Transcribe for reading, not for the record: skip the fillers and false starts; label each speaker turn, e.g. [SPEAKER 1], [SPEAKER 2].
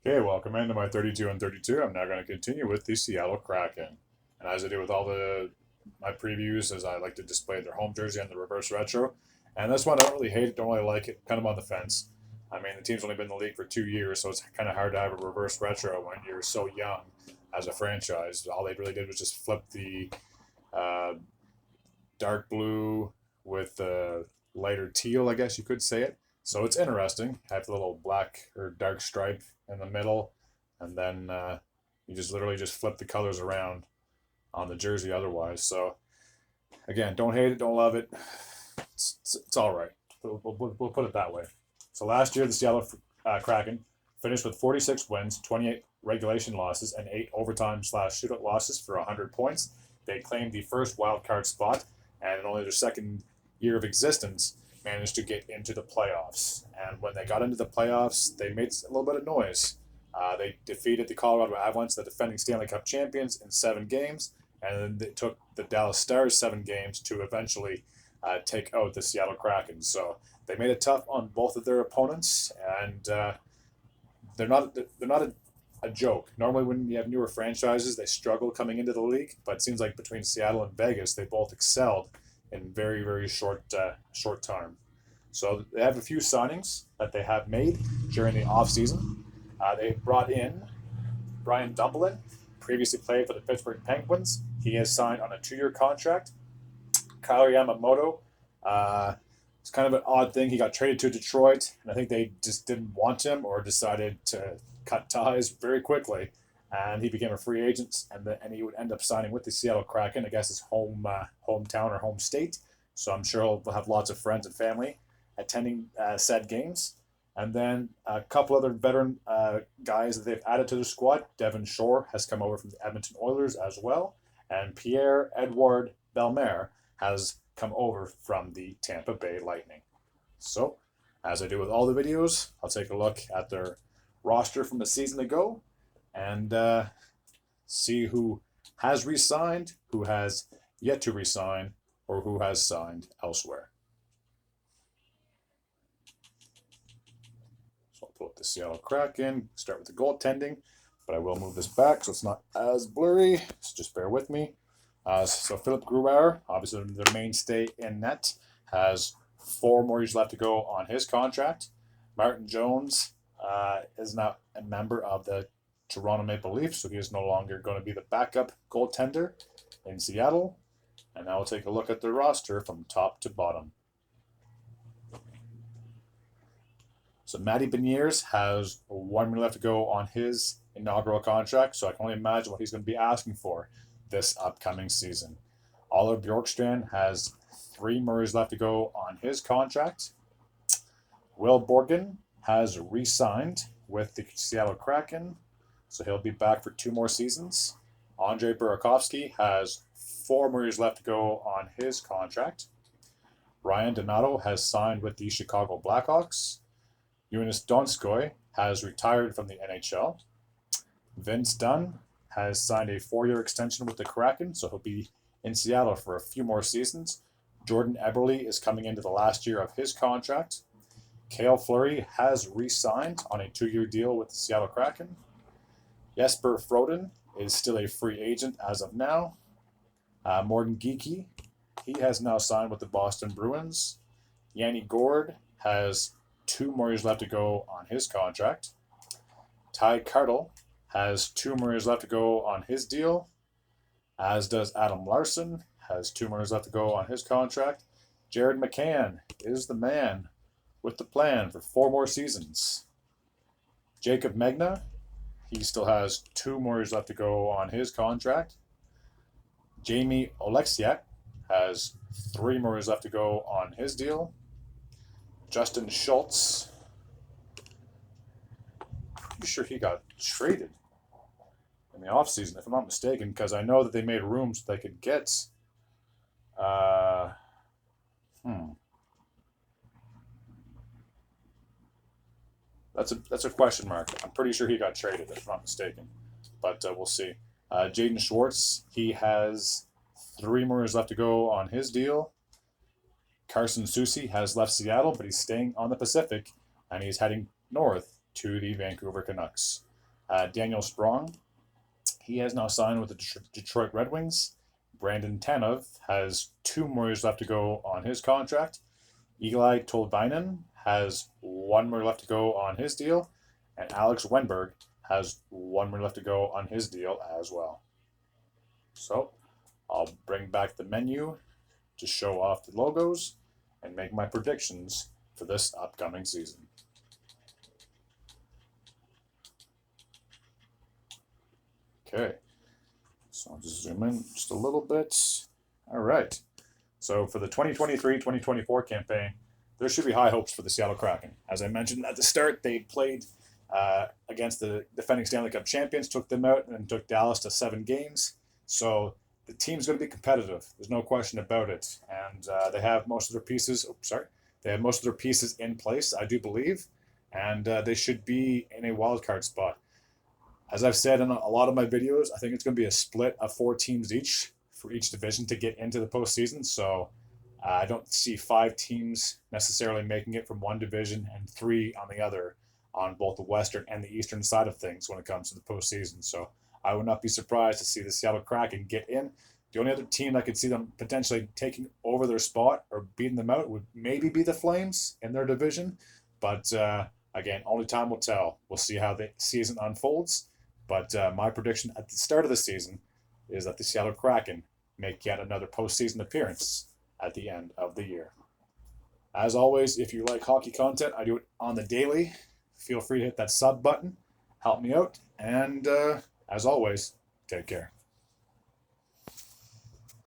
[SPEAKER 1] Okay, welcome into my 32 and 32. I'm now going to continue with the Seattle Kraken. And as I do with all the my previews, as I like to display their home jersey and the reverse retro. And this one, I don't really hate it, don't really like it, kind of on the fence. I mean, the team's only been in the league for 2 years, so it's kind of hard to have a reverse retro when you're so young as a franchise. All they really did was just flip the uh, dark blue with the lighter teal, I guess you could say it. So it's interesting. Have the little black or dark stripe in the middle, and then you just literally just flip the colors around on the jersey otherwise. So again, don't hate it, don't love it. It's all right. We'll put it that way. So last year, the Seattle Kraken finished with 46 wins, 28 regulation losses, and 8 overtime slash shootout losses for 100 points. They claimed the first wild card spot, and in only their second year of existence, managed to get into the playoffs. And when they got into the playoffs, they made a little bit of noise. They defeated the Colorado Avalanche, the defending Stanley Cup champions, in 7 games, and then it took the Dallas Stars 7 games to eventually take out the Seattle Kraken. So they made it tough on both of their opponents, and they're not a joke. Normally, when you have newer franchises, they struggle coming into the league, but it seems like between Seattle and Vegas, they both excelled in very short time. So they have a few signings that they have made during the offseason. They brought in Brian Dumoulin, previously played for the Pittsburgh Penguins. He has signed on a 2-year contract. Kyler Yamamoto, it's kind of an odd thing. He got traded to Detroit, and I think they just didn't want him or decided to cut ties very quickly. And he became a free agent, and he would end up signing with the Seattle Kraken, I guess his hometown or home state. So I'm sure he'll have lots of friends and family attending said games. And then a couple other veteran guys that they've added to their squad. Devon Shore has come over from the Edmonton Oilers as well, and Pierre-Edouard Bellemare has come over from the Tampa Bay Lightning. So, as I do with all the videos, I'll take a look at their roster from the season ago and see who has re-signed, who has yet to re-sign, or who has signed elsewhere. So I'll pull up the Seattle Kraken, start with the goaltending, but I will move this back so it's not as blurry, so just bear with me. So Philip Grubauer, obviously the mainstay in net, has 4 more years left to go on his contract. Martin Jones is now a member of the Toronto Maple Leafs, so he is no longer going to be the backup goaltender in Seattle. And now we'll take a look at the roster from top to bottom. So Matty Beniers has 1 year left to go on his inaugural contract, so I can only imagine what he's going to be asking for this upcoming season. Oliver Bjorkstrand has 3 more years left to go on his contract. Will Borgen has re-signed with the Seattle Kraken, so he'll be back for 2 more seasons. Andre Burakovsky has 4 more years left to go on his contract. Ryan Donato has signed with the Chicago Blackhawks. Jonas Donskoy has retired from the NHL. Vince Dunn has signed a 4-year extension with the Kraken, so he'll be in Seattle for a few more seasons. Jordan Eberle is coming into the last year of his contract. Cale Fleury has re-signed on a 2-year deal with the Seattle Kraken. Jesper Froden is still a free agent as of now. Morgan Geekie, he has now signed with the Boston Bruins. Yanni Gourde has 2 more years left to go on his contract. Ty Cartle has 2 more years left to go on his deal, as does Adam Larson, has 2 more years left to go on his contract. Jared McCann is the man with the plan for 4 more seasons. Jacob Megna, he still has 2 more years left to go on his contract. Jamie Oleksiak has 3 more years left to go on his deal. Justin Schultz, pretty sure he got traded in the offseason, if I'm not mistaken, because I know that they made room so they could get. Uh, hmm. That's a question mark. I'm pretty sure he got traded, if I'm not mistaken, but we'll see. Jaden Schwartz, he has 3 more years left to go on his deal. Carson Soucy has left Seattle, but he's staying on the Pacific, and he's heading north to the Vancouver Canucks. Daniel Sprong, he has now signed with the Detroit Red Wings. Brandon Tanev has 2 more years left to go on his contract. Eli Tolvainen has 1 more left to go on his deal. And Alex Wenberg has 1 more left to go on his deal as well. So I'll bring back the menu to show off the logos and make my predictions for this upcoming season. Okay, so I'll just zoom in just a little bit. All right, so for the 2023-2024 campaign, there should be high hopes for the Seattle Kraken. As I mentioned at the start, they played against the defending Stanley Cup champions, took them out, and took Dallas to 7 games. So the team's going to be competitive. There's no question about it. And they have most of their pieces. They have most of their pieces in place, I do believe, and they should be in a wild card spot. As I've said in a lot of my videos, I think it's going to be a split of 4 teams each for each division to get into the postseason. So I don't see 5 teams necessarily making it from one division and 3 on the other on both the Western and the Eastern side of things when it comes to the postseason. So I would not be surprised to see the Seattle Kraken get in. The only other team I could see them potentially taking over their spot or beating them out would maybe be the Flames in their division. But again, only time will tell. We'll see how the season unfolds. But my prediction at the start of the season is that the Seattle Kraken make yet another postseason appearance at the end of the year. As always, if you like hockey content, I do it on the daily. Feel free to hit that sub button. Help me out. And as always, take care.